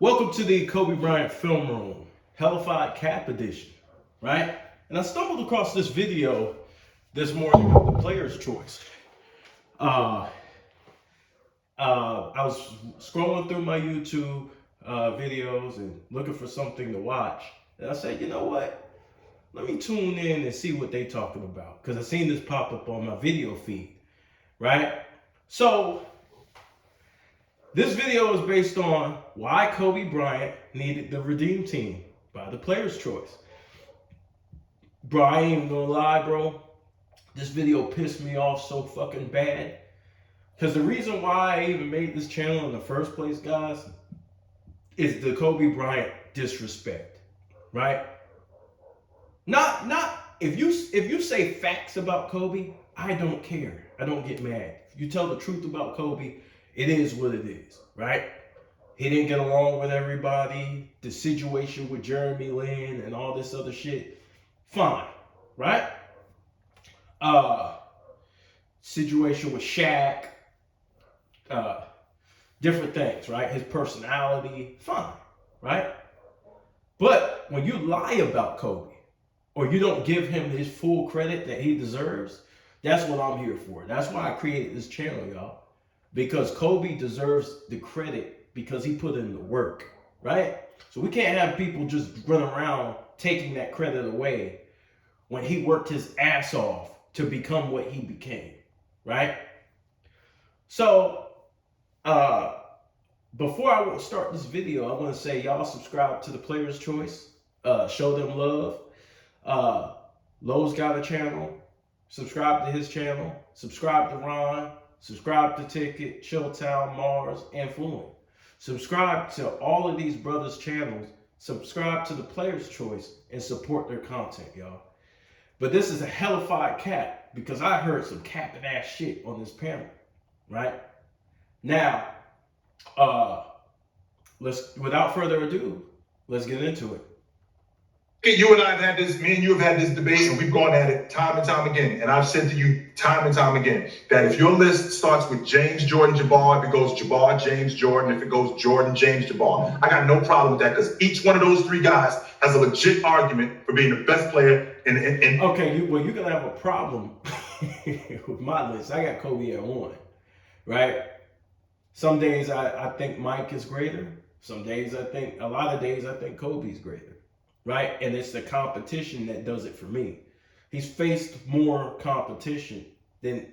Welcome to the Kobe Bryant Film Room, Hellafide Cap Edition, right? And I stumbled across this video this morning of the player's choice. I was scrolling through my YouTube videos and looking for something to watch. And I said, you know what? Let me tune in and see what they're talking about. Because I seen this pop up on my video feed, right? So, this video is based on why Kobe Bryant needed the Redeem Team by the player's choice. Bro, I ain't even gonna lie, bro. This video pissed me off so fucking bad. Because the reason why I even made this channel in the first place, guys, is the Kobe Bryant disrespect, right? Not if you say facts about Kobe, I don't care. I don't get mad. If you tell the truth about Kobe, it is what it is, right? He didn't get along with everybody. The situation with Jeremy Lin and all this other shit, fine, right? Situation with Shaq, different things, right? His personality, fine, right? But when you lie about Kobe, or you don't give him his full credit that he deserves, that's what I'm here for. That's why I created this channel, y'all. Because Kobe deserves the credit because he put in the work, right? So we can't have people just run around taking that credit away when he worked his ass off to become what he became, right? So, before I start this video, I want to say y'all subscribe to the Player's Choice. Show them love. Lowe's got a channel. Subscribe to his channel. Subscribe to Ron. Subscribe to Ticket, Showtown, Mars, and Fluent. Subscribe to all of these brothers' channels. Subscribe to the Player's Choice and support their content, y'all. But this is a hellified cap because I heard some capping ass shit on this panel, right? Now, without further ado, let's get into it. You and I have had this, me and you have had this debate, and we've gone at it time and time again. And I've said to you time and time again that if your list starts with James, Jordan, Jabbar, if it goes Jabbar, James, Jordan, if it goes Jordan, James, Jabbar, I got no problem with that because each one of those three guys has a legit argument for being the best player in Okay, you're gonna have a problem with my list. I got Kobe at 1, right? Some days I think Mike is greater. Some days a lot of days I think Kobe's greater. Right? And it's the competition that does it for me. He's faced more competition than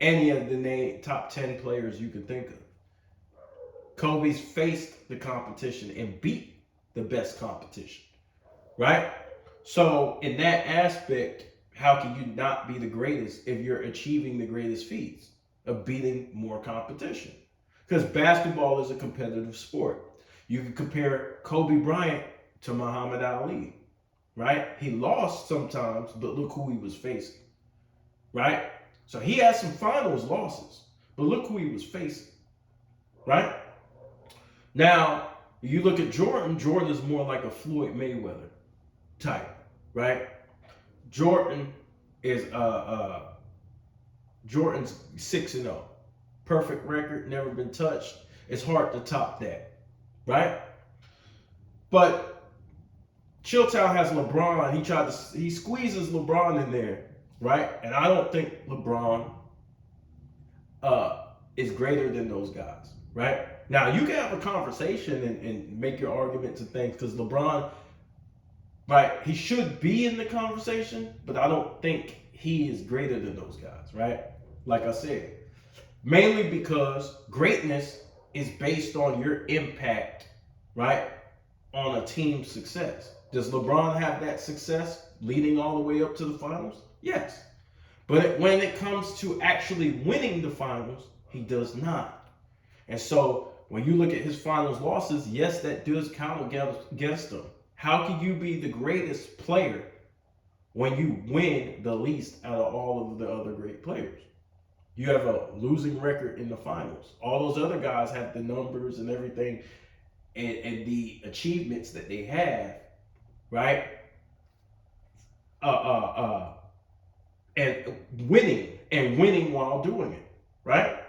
any of the top 10 players you can think of. Kobe's faced the competition and beat the best competition. Right? So in that aspect, how can you not be the greatest if you're achieving the greatest feats of beating more competition? Because basketball is a competitive sport. You can compare Kobe Bryant to Muhammad Ali, right? He lost sometimes, but look who he was facing, right? So he had some finals losses, but look who he was facing, right? Now, you look at Jordan. Jordan is more like a Floyd Mayweather type, right? Jordan is Jordan's 6-0, perfect record, never been touched. It's hard to top that, right? But Chilltown has LeBron. He squeezes LeBron in there, right? And I don't think LeBron is greater than those guys, right? Now you can have a conversation and make your arguments and things because LeBron, right? He should be in the conversation, but I don't think he is greater than those guys, right? Like I said, mainly because greatness is based on your impact, right? On a team's success. Does LeBron have that success leading all the way up to the finals? Yes. But when it comes to actually winning the finals, he does not. And so when you look at his finals losses, yes, that does count against him. How can you be the greatest player when you win the least out of all of the other great players? You have a losing record in the finals. All those other guys have the numbers and everything and the achievements that they have, right? And winning while doing it, right?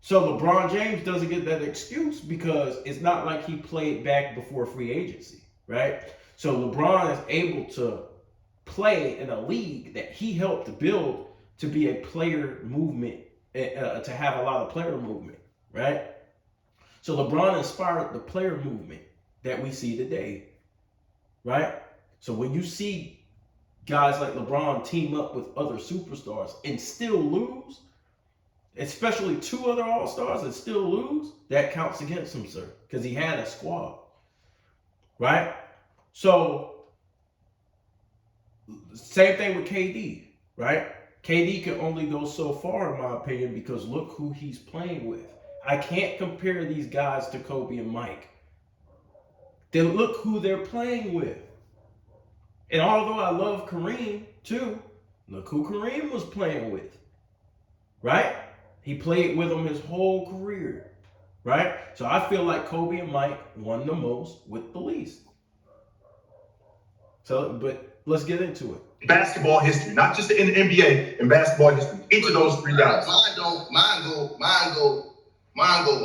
So LeBron James doesn't get that excuse because it's not like he played back before free agency, right? So LeBron is able to play in a league that he helped to build to be a player movement, to have a lot of player movement, right? So LeBron inspired the player movement that we see today, right? So when you see guys like LeBron team up with other superstars and still lose, especially two other All-Stars and still lose, that counts against him, sir, because he had a squad, right? So same thing with KD, right? KD can only go so far, in my opinion, because look who he's playing with. I can't compare these guys to Kobe and Mike. Then look who they're playing with. And although I love Kareem too, look who Kareem was playing with, right? He played with him his whole career, right? So I feel like Kobe and Mike won the most with the least. So, but let's get into it. Basketball history, not just in the NBA, in basketball history. Each of those three guys. Mine go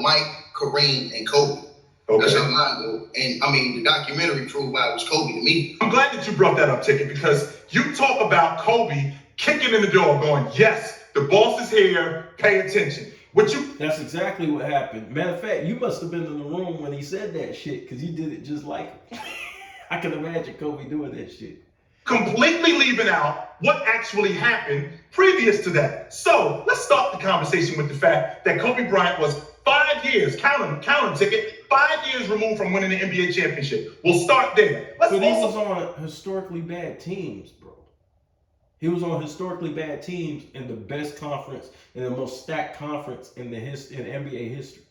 Mike, Kareem, and Kobe. Okay. That's how mine go. And I mean, the documentary proved why it was Kobe to me. I'm glad that you brought that up, Ticket, because you talk about Kobe kicking in the door, going, yes, the boss is here, pay attention. That's exactly what happened. Matter of fact, you must have been in the room when he said that shit, because you did it just like him. I can imagine Kobe doing that shit. Completely leaving out what actually happened previous to that. So let's start the conversation with the fact that Kobe Bryant was 5 years, count him, Ticket, 5 years removed from winning the NBA championship. We'll start there. But he was on historically bad teams, bro. He was on historically bad teams in the best conference, in the most stacked conference in NBA history.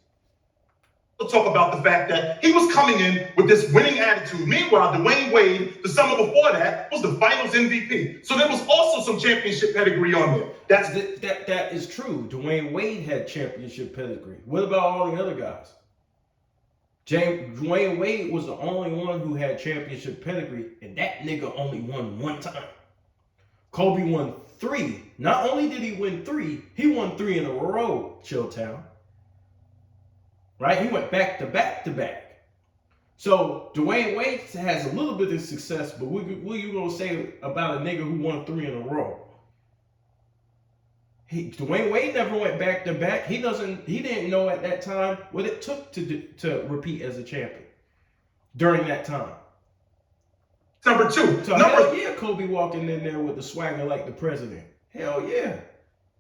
We'll talk about the fact that he was coming in with this winning attitude. Meanwhile, Dwayne Wade, the summer before that, was the finals MVP. So there was also some championship pedigree on there. That is true. Dwayne Wade had championship pedigree. What about all the other guys? Dwayne Wade was the only one who had championship pedigree, and that nigga only won one time. Kobe won 3. Not only did he win 3, he won 3 in a row, Chilltown. Right? He went back to back to back. So Dwayne Wade has a little bit of success, but what you gonna say about a nigga who won 3 in a row? Dwayne Wade never went back to back. He didn't know at that time what it took to repeat as a champion during that time. Number 2. So hell yeah, Kobe walking in there with the swagger like the president. Hell yeah.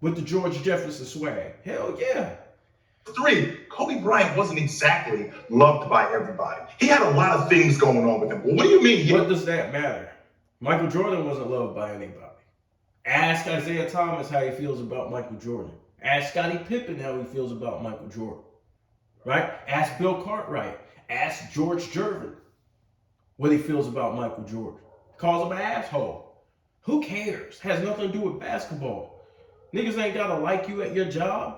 With the George Jefferson swag. Hell yeah. 3, Kobe Bryant wasn't exactly loved by everybody. He had a lot of things going on with him. Well, what do you mean? What does that matter? Michael Jordan wasn't loved by anybody. Ask Isaiah Thomas how he feels about Michael Jordan. Ask Scottie Pippen how he feels about Michael Jordan. Right? Ask Bill Cartwright. Ask George Gervin what he feels about Michael Jordan. Calls him an asshole. Who cares? Has nothing to do with basketball. Niggas ain't gotta like you at your job.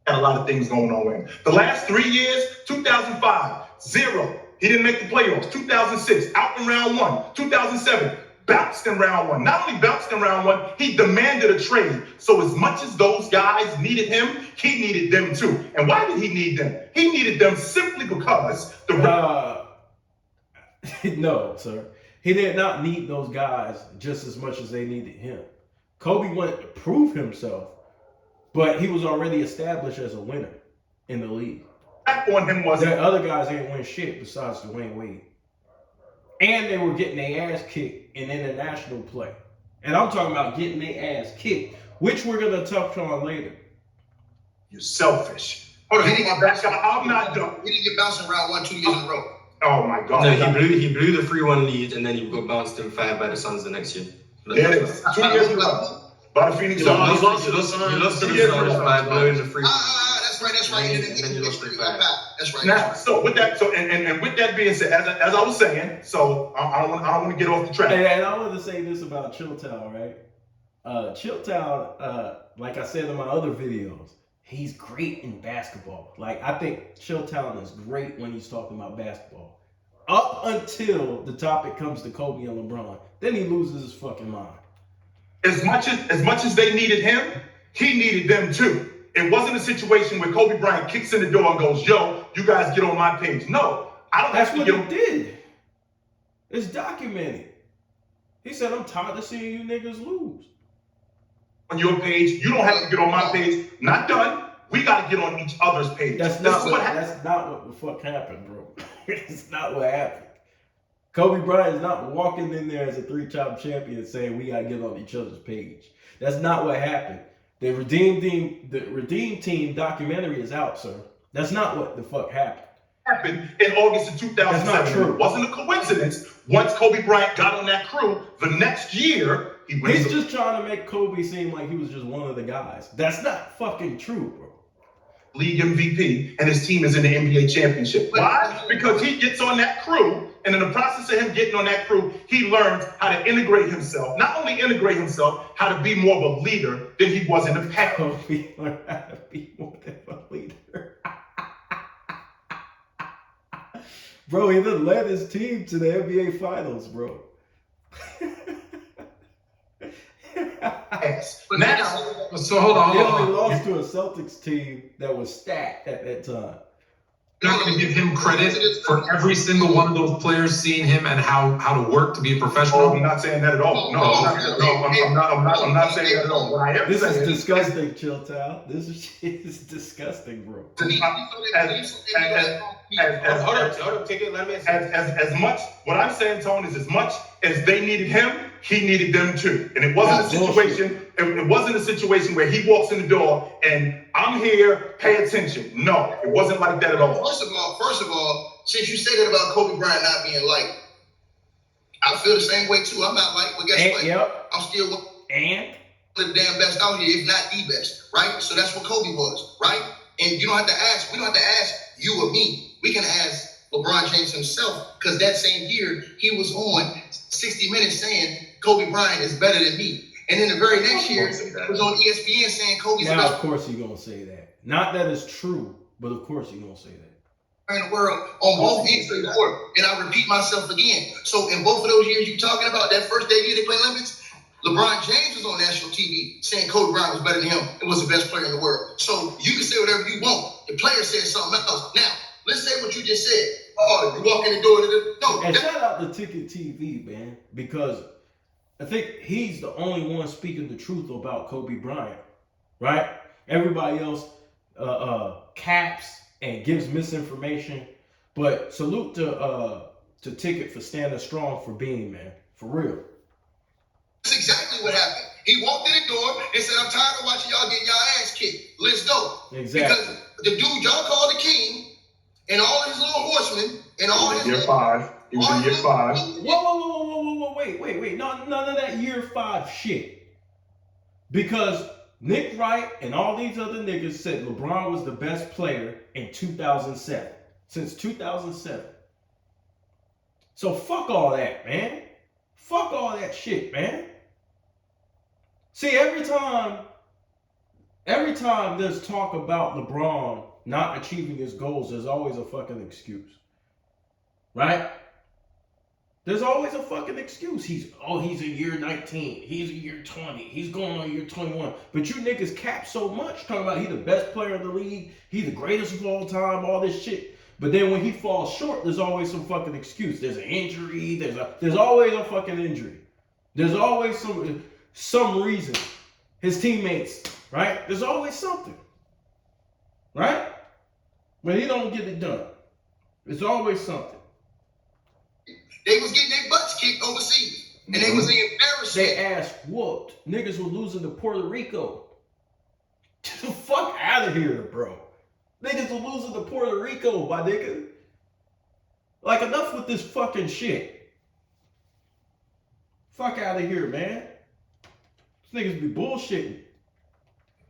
Had a lot of things going on with him. The last 3 years, 2005, 0. He didn't make the playoffs. 2006, out in round 1. 2007, bounced in round 1. Not only bounced in round 1, he demanded a trade. So as much as those guys needed him, he needed them too. And why did he need them? He needed them simply because no, sir. He did not need those guys just as much as they needed him. Kobe wanted to prove himself, but he was already established as a winner in the league. On him was the other guys ain't win shit besides Dwayne Wade. And they were getting their ass kicked in international play. And I'm talking about getting their ass kicked, which we're going to touch on later. You're selfish. Hold on, I'm not done. He didn't get bounced in round 1 2 years in a row. Oh my God. No, he blew the 3-1 lead, and then he got bounced in 5 by the Suns the next year. There it is. 2 years in a row. By the Phoenix Suns. He lost to the Suns by blowing the 3-1. That's right. And then you lost 3-5. That's right. Now, so with that, and with that being said, as I was saying, so I don't want to get off the track. And I want to say this about Chilltown, right? Chilltown, like I said in my other videos, he's great in basketball. Like, I think Chilltown is great when he's talking about basketball. Up until the topic comes to Kobe and LeBron. Then he loses his fucking mind. As much as they needed him, he needed them too. It wasn't a situation where Kobe Bryant kicks in the door and goes, yo, you guys get on my page. No, I don't That's have to what get he on. did. It's documented. He said, I'm tired of seeing you niggas lose. On your page, you don't have to get on my page. Not done. We got to get on each other's page. That's not what the fuck happened, bro. It's not what happened. Kobe Bryant is not walking in there as a 3-time champion saying we gotta get on each other's page. That's not what happened. The Redeem Team documentary is out, sir. That's not what the fuck happened. In August of 2007. That's not true. It wasn't a coincidence. Once Kobe Bryant got on that crew, the next year he's just trying to make Kobe seem like he was just one of the guys. That's not fucking true, bro. League MVP, and his team is in the NBA championship. Why? Because he gets on that crew, and in the process of him getting on that crew, he learns how to integrate himself. Not only integrate himself, how to be more of a leader than he was in the past. Kobe learned how to be more than a leader. Bro, he then led his team to the NBA Finals, bro. Now, So hold on. He only lost to a Celtics team that was stacked at that time. You're not going to give him credit for every single one of those players seeing him and how to work to be a professional. I'm not saying that at all. No, I'm not saying that at all. What I am This saying is disgusting, Chilltown. This shit is disgusting, bro. Hold up, take it. Let me answer. As much, what I'm saying, Tone, is as much as they needed him, he needed them too. And it wasn't a situation. It wasn't a situation where he walks in the door and I'm here, pay attention. No, it wasn't like that at all. First of all, since you said that about Kobe Bryant not being liked, I feel the same way too. I'm not liked, but guess what? Yep. I'm still one And of the damn best out here, if not the best, right? So that's what Kobe was, right? And you don't have to ask. We don't have to ask you or me. We can ask LeBron James himself, because that same year he was on 60 Minutes saying Kobe Bryant is better than me. And then the very next year, he was on ESPN saying Kobe's the now, best of course, you're gonna say that. Not that it's true, but of course, you're gonna say that. player in the world on both ends of the court. And I repeat myself again. So in both of those years you're talking about, that first debut they played Olympics, LeBron James was on national TV saying Kobe Bryant was better than him and was the best player in the world. So you can say whatever you want. The player said something else. Now, let's say what you just said. Oh, you walk in the door to the no. And shout out to TicketTV, man, because I think he's the only one speaking the truth about Kobe Bryant, right? Everybody else caps and gives misinformation. But salute to Ticket for standing strong for being, man, for real. That's exactly what happened. He walked in the door and said, I'm tired of watching y'all getting y'all ass kicked. Let's go. Exactly. Because the dude y'all call the king and all his little horsemen and all his Year 5. He was in year 5. Whoa, wait. No, none of that year 5 shit. Because Nick Wright and all these other niggas said LeBron was the best player in 2007. Since 2007. So fuck all that, man. Fuck all that shit, man. See, every time there's talk about LeBron not achieving his goals, there's always a fucking excuse. Right? There's always a fucking excuse. He's in year 19. He's in year 20. He's going on year 21. But you niggas cap so much, talking about he the best player in the league, he the greatest of all time, all this shit. But then when he falls short, there's always some fucking excuse. There's an injury. There's always a fucking injury. There's always some reason. His teammates, right? There's always something. Right? But he don't get it done. There's always something. They was getting their butts kicked overseas. And they was embarrassed. They ass whooped. Niggas were losing to Puerto Rico. Get the fuck out of here, bro. Niggas were losing to Puerto Rico, my nigga. Like, enough with this fucking shit. Fuck out of here, man. These niggas be bullshitting.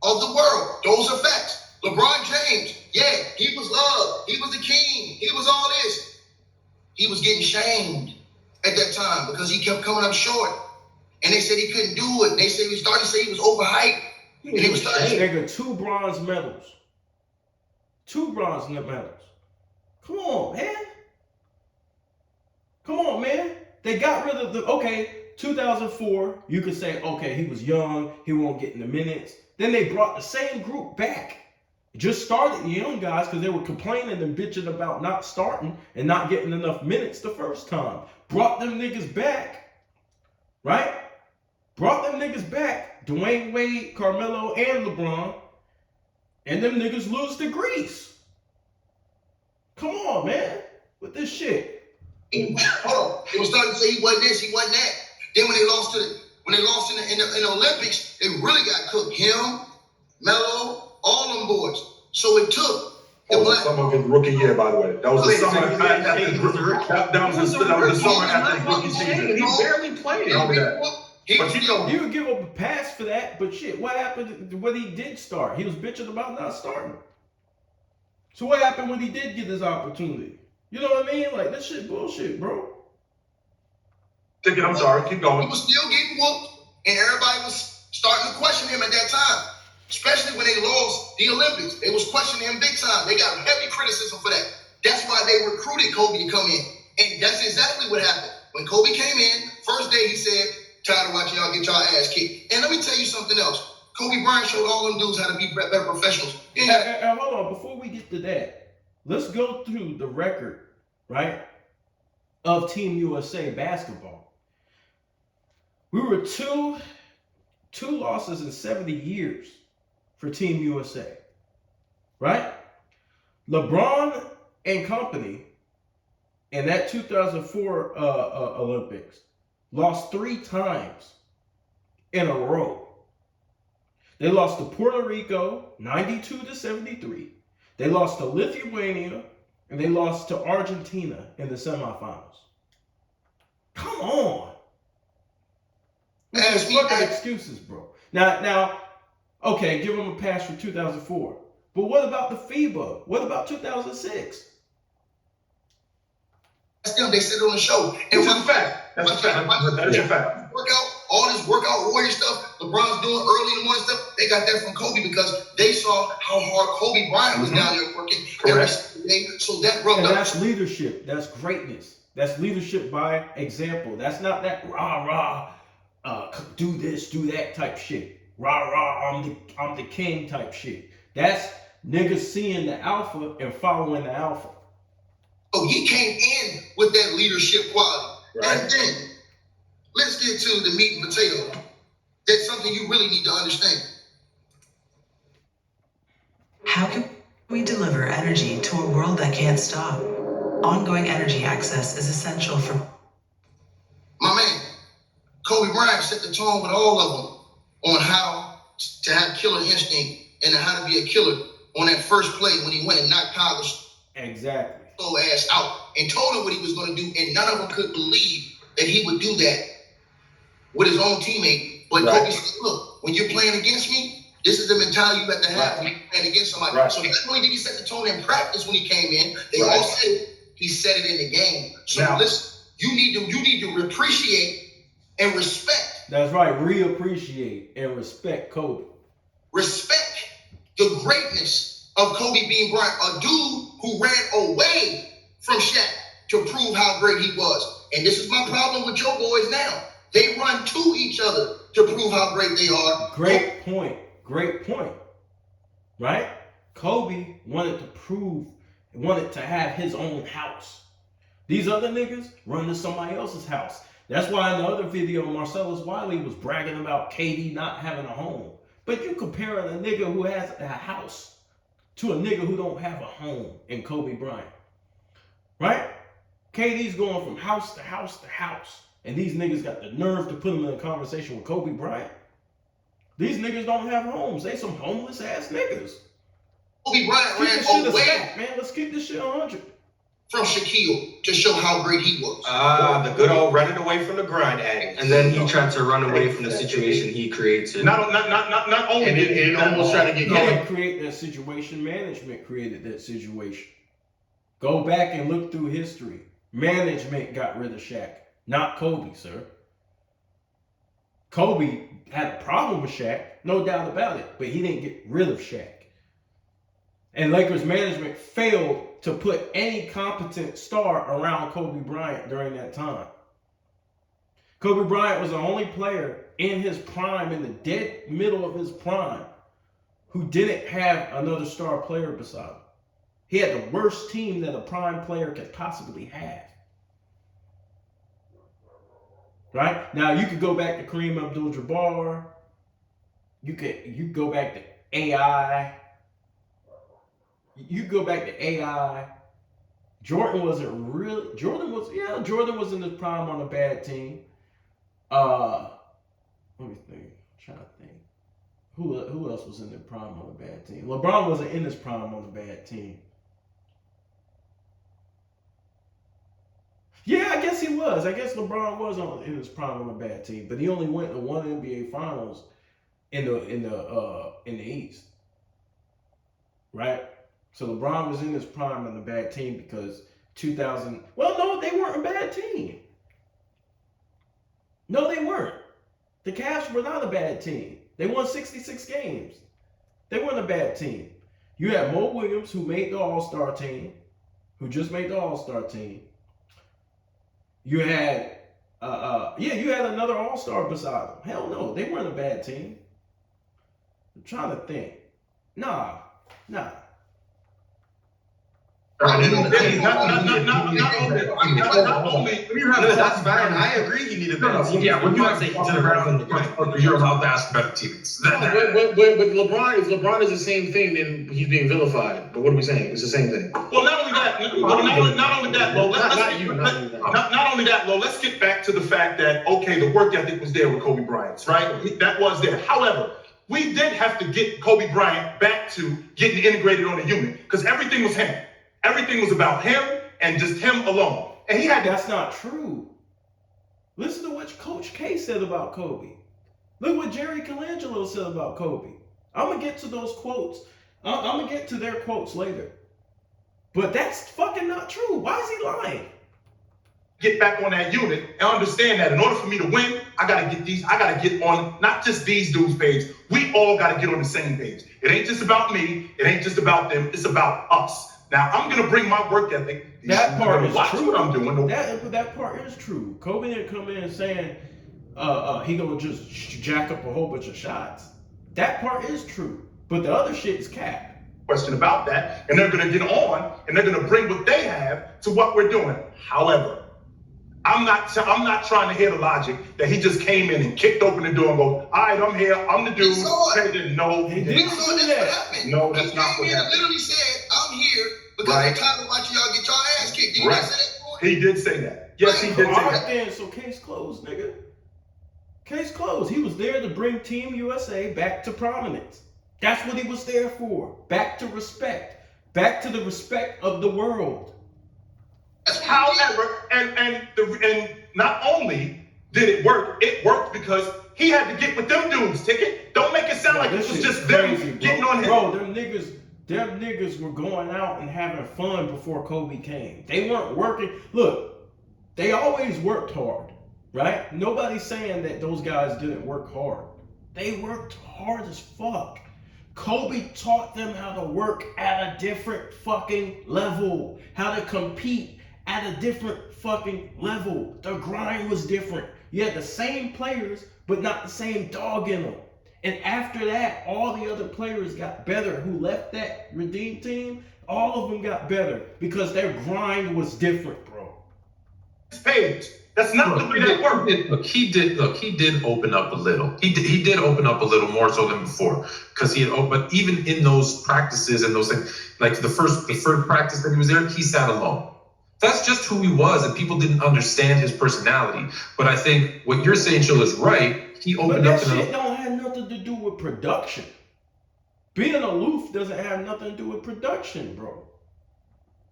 Of the world. Those are facts. LeBron James, yeah, he was loved. He was the king. He was all this. He was getting shamed at that time because he kept coming up short. And they said he couldn't do it. They said he was starting to say he was overhyped. And he was starting to Nigga, 2 bronze medals. 2 bronze medals. Come on, man. Come on, man. They got rid of the... Okay, 2004, you could say, okay, he was young, he won't get in the minutes. Then they brought the same group back. Just started the young guys because they were complaining and bitching about not starting and not getting enough minutes the first time. Brought them niggas back, right? Brought them niggas back. Dwayne Wade, Carmelo, and LeBron. And them niggas lose to Greece. Come on, man. With this shit. Hold on. It was starting to say he wasn't this, he wasn't that. Then when they lost in the Olympics, they really got cooked. Him, Melo, all them boys. So it took the black. Some of his rookie year, by the way. That was the summer after his rookie. That was the summer after his rookie season. He barely played. But you would give up a pass for that, but shit, what happened when he did start? He was bitching about not starting. So what happened when he did get his opportunity? You know what I mean? Like, this shit bullshit, bro. Ticket, I'm sorry, keep going. He was still getting whooped, and everybody was starting to question him at that time. Especially when they lost the Olympics. They was questioning him big time. They got heavy criticism for that. That's why they recruited Kobe to come in. And that's exactly what happened. When Kobe came in, first day he said, tired of watching y'all get y'all ass kicked. And let me tell you something else. Kobe Bryant showed all them dudes how to be better professionals. And hold on, before we get to that, let's go through the record, right, of Team USA basketball. We were two losses in 70 years for Team USA, right? LeBron and company in that 2004 Olympics lost 3 times in a row. They lost to Puerto Rico 92-73. They lost to Lithuania, and they lost to Argentina in the semifinals. Come on. There's fucking excuses, bro. Now, okay, give them a pass for 2004. But what about the FIBA? What about 2006? That's them. They said it on the show. It's a fact. That's a fact. That is a fact. All this workout warrior stuff, LeBron's doing early in the morning stuff, they got that from Kobe because they saw how hard Kobe Bryant was down there working every single day. So that rubbed up. That's leadership. That's greatness. That's leadership by example. That's not that rah, do this, do that type shit. Rah, I'm the king type shit. That's niggas seeing the alpha and following the alpha. So he came in with that leadership quality. Right. And then, let's get to the meat and potato. That's something you really need to understand. How can we deliver energy to a world that can't stop? Ongoing energy access is essential for... My man, Kobe Bryant set the tone with all of them on how to have killer instinct and how to be a killer on that first play when he went and knocked Tyler's ass out and told him what he was going to do, and none of them could believe that he would do that with his own teammate. But Kobe said, look, when you're playing against me, this is the mentality you have to have when you're playing against somebody. So not only did he set the tone in practice when he came in, they all said he set it in the game. So listen, you need to appreciate and respect. That's right, reappreciate and respect Kobe. Respect the greatness of Kobe being Bryant, a dude who ran away from Shaq to prove how great he was. And this is my problem with your boys now. They run to each other to prove how great they are. Great point. Right? Kobe wanted to have his own house. These other niggas run to somebody else's house. That's why in the other video, Marcellus Wiley was bragging about KD not having a home. But you comparing a nigga who has a house to a nigga who don't have a home in Kobe Bryant. Right? KD's going from house to house to house. And these niggas got the nerve to put him in a conversation with Kobe Bryant. These niggas don't have homes. They some homeless ass niggas. Kobe Bryant ran away, man. Let's keep this shit 100. From Shaquille to show how great he was. The good old running away from the grind addict. And then he tried to run away from the situation he created. Not only did he almost try to get Kobe create that situation. Management created that situation. Go back and look through history. Management got rid of Shaq, not Kobe, sir. Kobe had a problem with Shaq, no doubt about it, but he didn't get rid of Shaq. And Lakers management failed to put any competent star around Kobe Bryant during that time. Kobe Bryant was the only player in his prime, in the dead middle of his prime, who didn't have another star player beside him. He had the worst team that a prime player could possibly have. Right? Now, you could go back to Kareem Abdul-Jabbar. You could go back to AI. You go back to AI. Jordan was in his prime on a bad team. Let me think. I'm trying to think. Who else was in their prime on a bad team? LeBron wasn't in his prime on a bad team. Yeah, I guess he was. I guess LeBron was in his prime on a bad team, but he only went to one NBA Finals in the East, right? So LeBron was in his prime on a bad team because 2000. Well, no, they weren't a bad team. No, they weren't. The Cavs were not a bad team. They won 66 games. They weren't a bad team. You had Mo Williams, who made the All-Star team, who just made the All-Star team. You had, you had another All-Star beside them. Hell no, they weren't a bad team. I'm trying to think. Nah. Not only. That's fine. I agree. He needed better teams. Yeah, when you have say he to did a better than you're allowed to ask better teams. But LeBron, if LeBron is the same thing, then he's being vilified. But what are we saying? It's the same thing. Well, not only that, Lo. Not only that, Lo. Let's get back to the fact that the work ethic was there with Kobe Bryant, right? That was there. However, we did have to get Kobe Bryant back to getting integrated on the unit because everything was him. Everything was about him and just him alone. And he had That's not true. Listen to what Coach K said about Kobe. Look what Jerry Colangelo said about Kobe. I'm going to get to those quotes. I'm going to get to their quotes later. But that's fucking not true. Why is he lying? get back on that unit and understand that in order for me to win, I gotta get on not just these dudes' page. We all gotta get on the same page. It ain't just about me. It ain't just about them. It's about us. Now I'm gonna bring my work ethic. That part is watch true. what I'm doing. That part is true. Kobe didn't come in saying he gonna just jack up a whole bunch of shots. That part is true. But the other shit is cap. Question about that, and they're gonna get on and they're gonna bring what they have to what we're doing. However, I'm not trying to hear the logic that he just came in and kicked open the door and go, all right, I'm here, I'm the dude. No, He didn't do that. No, that's not what happened. He literally said, I'm here because I'm tired of watching y'all get y'all ass kicked. Did he not say that? He did say that. Yes, he did say All right that. then, so case closed, nigga. Case closed. He was there to bring Team USA back to prominence. That's what he was there for. Back to respect. Back to the respect of the world. However, and not only did it worked because he had to get with them dudes, Ticket. Don't make it sound like it was just them getting on him. Bro, them niggas were going out and having fun before Kobe came. They weren't working. Look, they always worked hard, right? Nobody's saying that those guys didn't work hard. They worked hard as fuck. Kobe taught them how to work at a different fucking level, how to compete at a different fucking level. The grind was different. You had the same players, but not the same dog in them. And after that, all the other players got better who left that Redeem team. All of them got better because their grind was different, bro. Page. That's not the way that worked. He did open up a little. He did open up a little more so than before because he had. But even in those practices and those things, like the first practice that he was there, he sat alone. That's just who he was, and people didn't understand his personality. But I think what you're saying, Chill, is right. He opened up. But that shit don't have nothing to do with production. Being aloof doesn't have nothing to do with production, bro.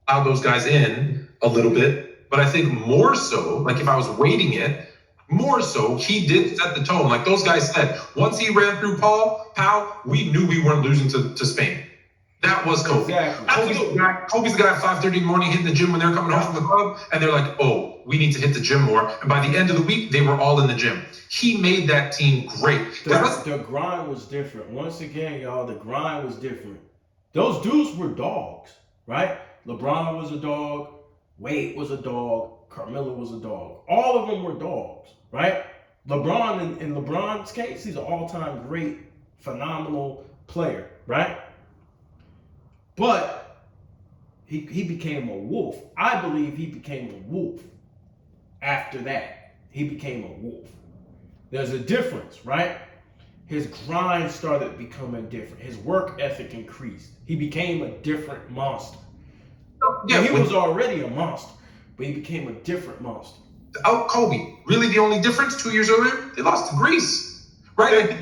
Allow those guys in a little bit. But I think more so, like if I was weighting it, more so, he did set the tone. Like those guys said, once he ran through Powell, we knew we weren't losing to Spain. That was Kobe. Exactly. Kobe's the guy at 5:30 in the morning hitting the gym when they're coming home from the club, and they're like, oh, we need to hit the gym more. And by the end of the week, they were all in the gym. He made that team great. The grind was different. Once again, y'all, the grind was different. Those dudes were dogs, right? LeBron was a dog. Wade was a dog. Carmelo was a dog. All of them were dogs. right? LeBron, in LeBron's case, he's an all-time great, phenomenal player, right? But he became a wolf. I believe he became a wolf after that. He became a wolf. There's a difference, right? His grind started becoming different. His work ethic increased. He became a different monster. Yeah, He was already a monster, but he became a different monster. Out Kobe. Really, the only difference 2 years earlier, they lost to Greece, right?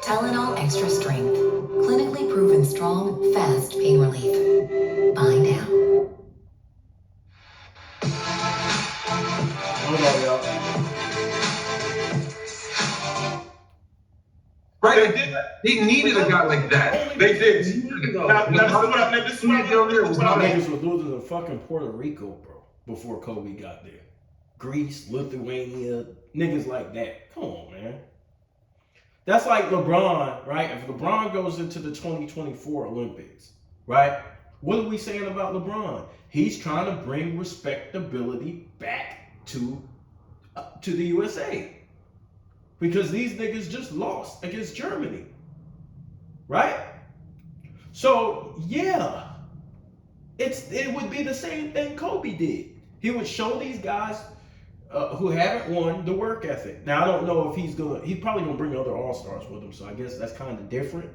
Tylenol Extra Strength. Clinically proven strong, fast pain relief. Buy now. Hold on, y'all. Right? They needed a guy like that. They did. Now, this is what Niggas were losing to fucking Puerto Rico, bro, before Kobe got there. Greece, Lithuania, niggas like that. Come on, man. That's like LeBron, right? If LeBron goes into the 2024 Olympics, right? What are we saying about LeBron? He's trying to bring respectability back to the USA. Because these niggas just lost against Germany. Right? So, yeah. It would be the same thing Kobe did. He would show these guys who haven't won the work ethic. Now, I don't know if he's probably going to bring other All-Stars with him, so I guess that's kind of different.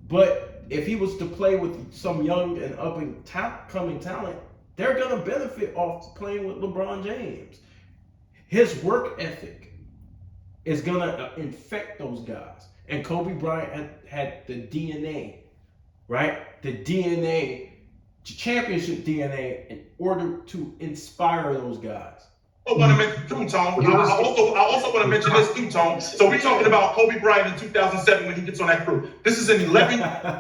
But if he was to play with some young and up-and-coming talent, they're going to benefit off playing with LeBron James. His work ethic is going to infect those guys. And Kobe Bryant had the DNA, right? The DNA, championship DNA, in order to inspire those guys. I want to mention too, Tom. I also want to mention this too, Tom. So we're talking about Kobe Bryant in 2007 when he gets on that crew. This is an 11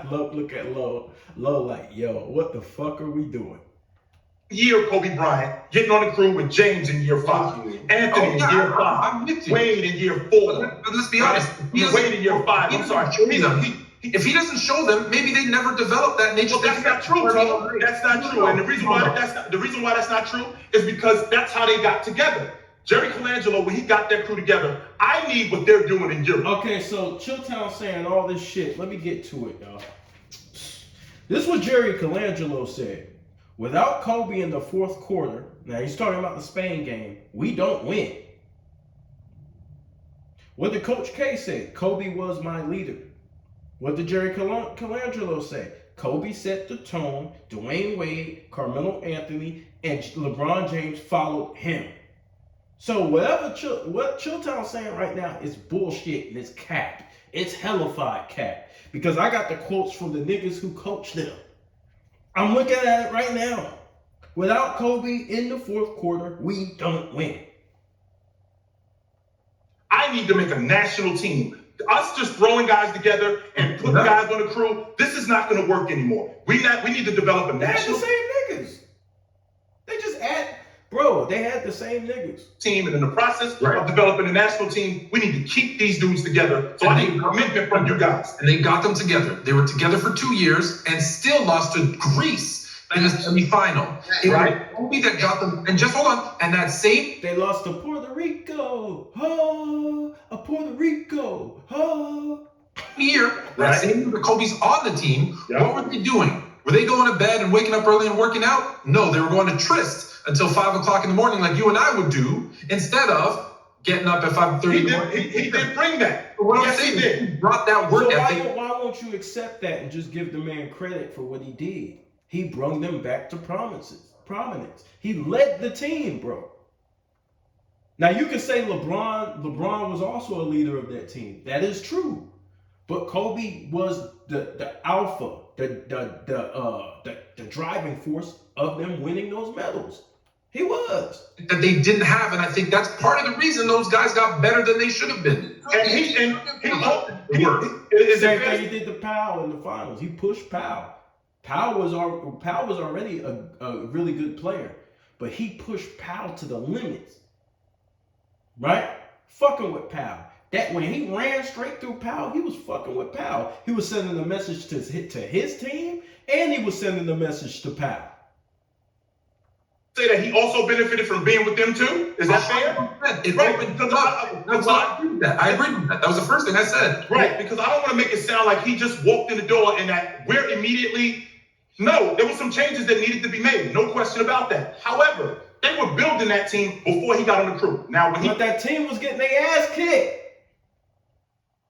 Look at Low. Low like, yo, what the fuck are we doing? year Kobe Bryant getting on the crew with James in year 5, Anthony in year 5, Wade in year 4. But let's be honest. Wade in year 5. I'm sorry. If he doesn't show them, maybe they never develop that nature. Well, that's not true, Tom. That's not true. And the reason why that's not true is because that's how they got together. Jerry Colangelo, when he got that crew together, I need what they're doing in Europe. Okay, so Chilltown saying all this shit. Let me get to it, y'all. This is what Jerry Colangelo said. Without Kobe in the fourth quarter, now he's talking about the Spain game, we don't win. What did Coach K say? Kobe was my leader. What did Jerry Colangelo say? Kobe set the tone, Dwayne Wade, Carmelo Anthony, and LeBron James followed him. So what Chilltown's saying right now is bullshit and it's cap. It's Hellafide cap. Because I got the quotes from the niggas who coached them. I'm looking at it right now. Without Kobe in the fourth quarter, we don't win. I need to make a national team. Us just throwing guys together and putting guys on the crew, this is not going to work anymore. We need to develop a national They had the same niggas. They just they had the same niggas. Team, and in the process of developing a national team, we need to keep these dudes together. So I need a commitment from you guys. And they got them together. They were together for 2 years and still lost to Greece in the semifinal. Right? Kobe that got them. And just hold on. And that same. They lost to Puerto Rico. Oh, Puerto Rico. Oh. Year, that same year that Kobe's on the team, what were they doing? Were they going to bed and waking up early and working out? No, they were going to tryst until 5 o'clock in the morning like you and I would do, instead of getting up at 5:30 in the morning. He did bring that. What I'm saying, he brought that work ethic. Why won't you accept that and just give the man credit for what he did? He brought them back to prominence. He led the team, bro. Now you can say LeBron was also a leader of that team. That is true. But Kobe was the alpha, the driving force of them winning those medals. He was. That they didn't have, and I think that's part of the reason those guys got better than they should have been. And he Same thing he did to Powell in the finals. He pushed Powell. Powell was already a really good player, but he pushed Powell to the limits. Right? Fucking with Powell. That when he ran straight through Powell, he was fucking with Powell. He was sending a message to his team, and he was sending a message to Powell. say that he also benefited from being with them too? Is that fair? It Right, opened because up. That's why I agree with that. I agree with that. That was the first thing I said. Right, because I don't want to make it sound like he just walked in the door and that we're immediately. No, there were some changes that needed to be made. No question about that. However, they were building that team before he got on the crew. Now, when But that team was getting their ass kicked.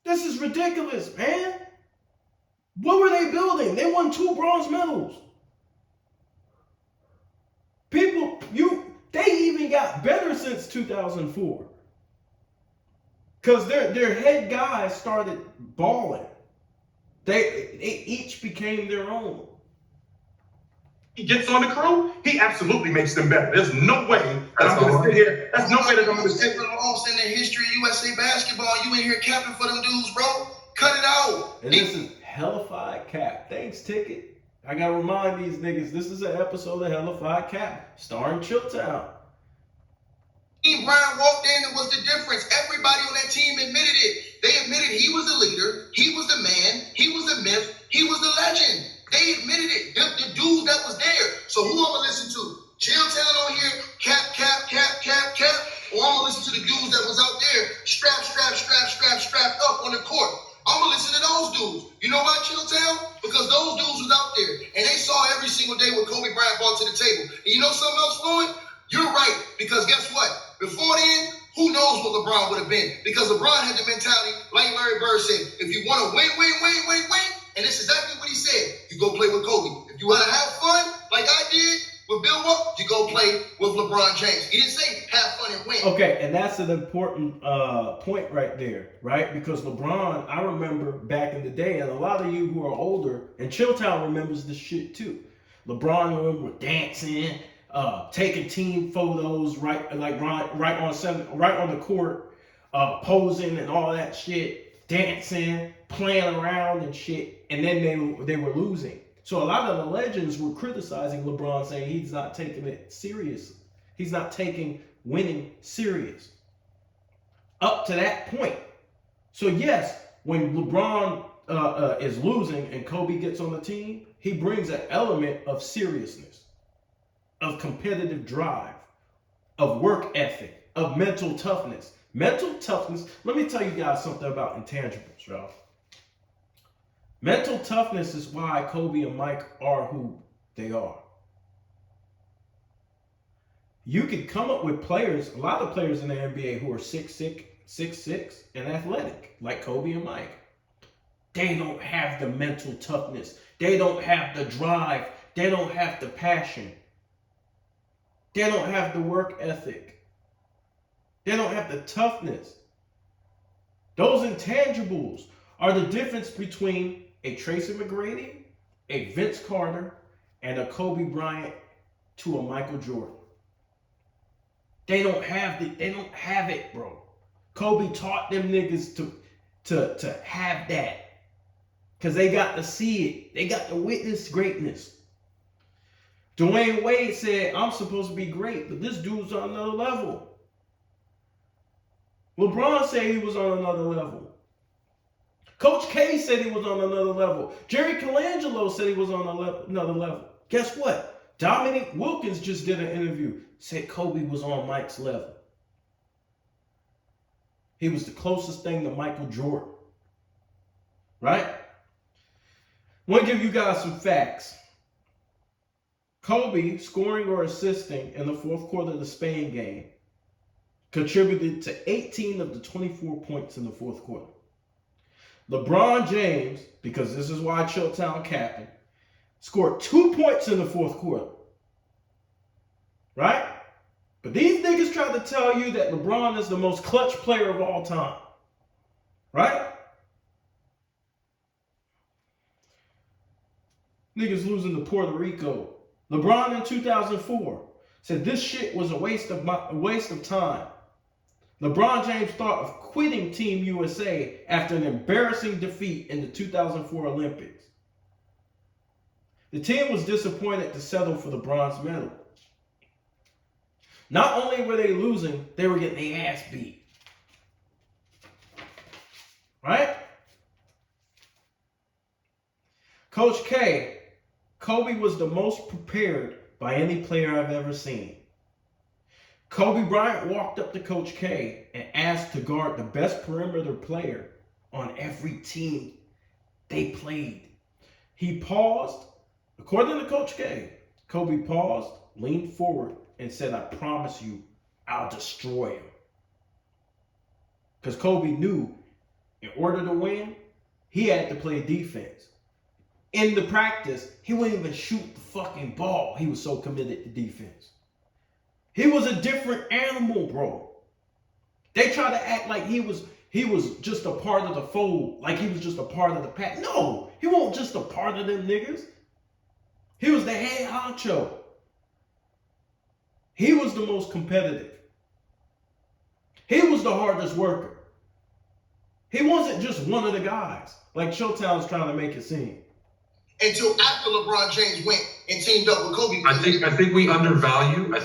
This is ridiculous, man. What were they building? They won 2 bronze medals. They even got better since 2004. Because their head guys started balling. They each became their own. he gets on the crew, he absolutely makes them better. There's no way that I'm going to sit here. There's no way that I'm going to sit here. Lost in the history of USA basketball. You in here capping for them dudes, bro. Cut it out. And this is Hellafide Cap. Thanks, Ticket. I gotta remind these niggas, this is an episode of Hellafide Cap, starring Chilltown. Bryant walked in and was the difference. Everybody on that team admitted it. They admitted he was the leader, he was the man, he was the myth, he was the legend. They admitted it. The dude that was there. So who I'm gonna listen to? Chilltown on here, cap, or I'm gonna listen to the dudes that was out there, strapped up on the court. I'm gonna listen to those dudes. You know why, Chilltown? Because those dudes was out there and they saw every single day what Kobe Bryant brought to the table. And you know something else, Floyd? You're right, because guess what? Before then, who knows what LeBron would have been? Because LeBron had the mentality, like Larry Bird said, if you want to win, and this is exactly what he said, you go play with Kobe. If you want to have fun, like I did with Bill Rupp, you go play with LeBron James. He didn't say have fun and win. Okay, and that's an important point right there, right? Because LeBron, I remember back in the day, and a lot of you who are older, and Chilltown remembers this shit too. LeBron remember dancing, taking team photos right on the court, posing and all that shit, dancing, playing around and shit, and then they were losing. So a lot of the legends were criticizing LeBron, saying he's not taking it serious. He's not taking winning serious. Up to that point. So yes, when LeBron is losing and Kobe gets on the team, he brings an element of seriousness, of competitive drive, of work ethic, of mental toughness. Mental toughness, let me tell you guys something about intangibles, y'all. Mental toughness is why Kobe and Mike are who they are. You could come up with players, a lot of players in the NBA who are 6'6", and athletic, like Kobe and Mike. They don't have the mental toughness. They don't have the drive. They don't have the passion. They don't have the work ethic. They don't have the toughness. Those intangibles are the difference between a Tracy McGrady, a Vince Carter, and a Kobe Bryant to a Michael Jordan. They don't have it, bro. Kobe taught them niggas to have that. Because they got to see it. They got to witness greatness. Dwayne Wade said, I'm supposed to be great, but this dude's on another level. LeBron said he was on another level. Coach K said he was on another level. Jerry Colangelo said he was on another level. Guess what? Dominic Wilkins just did an interview. Said Kobe was on Mike's level. He was the closest thing to Michael Jordan. Right? I want to give you guys some facts. Kobe, scoring or assisting in the fourth quarter of the Spain game, contributed to 18 of the 24 points in the fourth quarter. LeBron James, because this is why Chilltown capping, scored 2 points in the fourth quarter. Right? But these niggas tried to tell you that LeBron is the most clutch player of all time. Right? Niggas losing to Puerto Rico. LeBron in 2004 said this shit was a waste of time. LeBron James thought of quitting Team USA after an embarrassing defeat in the 2004 Olympics. The team was disappointed to settle for the bronze medal. Not only were they losing, they were getting their ass beat. Right? Coach K, Kobe was the most prepared, by any player I've ever seen. Kobe Bryant walked up to Coach K and asked to guard the best perimeter player on every team they played. He paused. According to Coach K, Kobe paused, leaned forward, and said, "I promise you, I'll destroy him." Because Kobe knew in order to win, he had to play defense. In the practice, he wouldn't even shoot the fucking ball. He was so committed to defense. He was a different animal, bro. They try to act like he was just a part of the fold, like he was just a part of the pack. No, he wasn't just a part of them niggas. He was the head honcho. He was the most competitive. He was the hardest worker. He wasn't just one of the guys, like Showtime's trying to make it seem. Until after LeBron James went and teamed up with Kobe. I think we undervalue. Way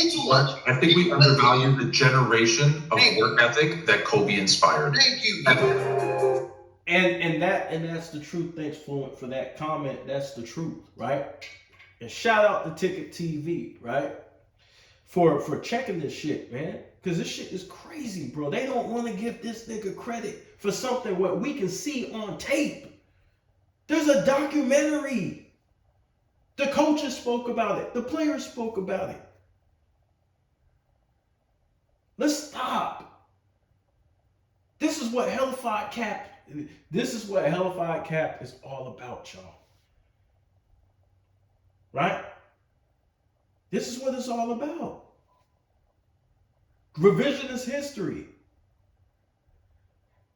too much. I think we undervalue the generation of work ethic that Kobe inspired. Thank you. And that's the truth. Thanks, Fluent, for that comment. That's the truth, right? And shout out to TicketTV, right? For checking this shit, man. Because this shit is crazy, bro. They don't want to give this nigga credit for something what we can see on tape. There's a documentary. The coaches spoke about it. The players spoke about it. Let's stop. This is what Hellafide Cap is all about, y'all. Right? This is what it's all about. Revisionist history.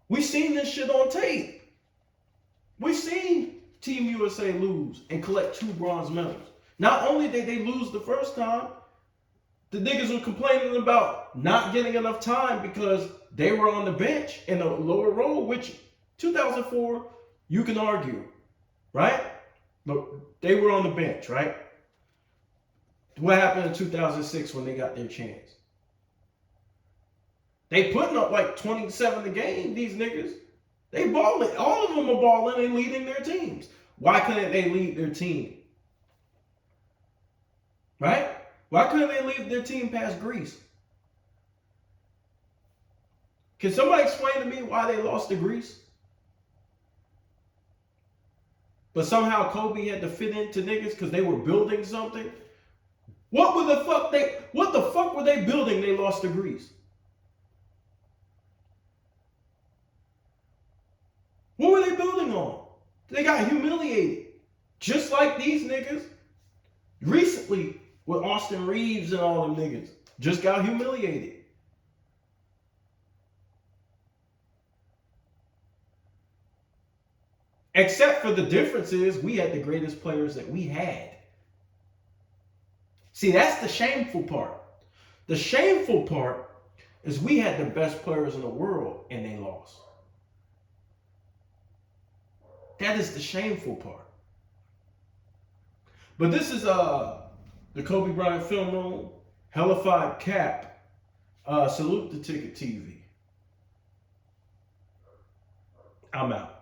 We seen this shit on tape. We seen Team USA lose and collect 2 bronze medals. Not only did they lose the first time, the niggas were complaining about not getting enough time because they were on the bench in a lower role, which 2004, you can argue, right? But they were on the bench, right? What happened in 2006 when they got their chance? They putting up like 27 a game, these niggas. They balling. All of them are balling and leading their teams. Why couldn't they lead their team? Right? Why couldn't they lead their team past Greece? Can somebody explain to me why they lost to Greece? But somehow Kobe had to fit into niggas because they were building something. What the fuck were they building? They lost to Greece. What were they building on? They got humiliated. Just like these niggas recently with Austin Reeves and all them niggas. Just got humiliated. Except for the difference is we had the greatest players that we had. See, that's the shameful part. The shameful part is we had the best players in the world and they lost. That is the shameful part. But this is the Kobe Bryant Film Room, Hellafide Cap. Salute to TicketTV. I'm out.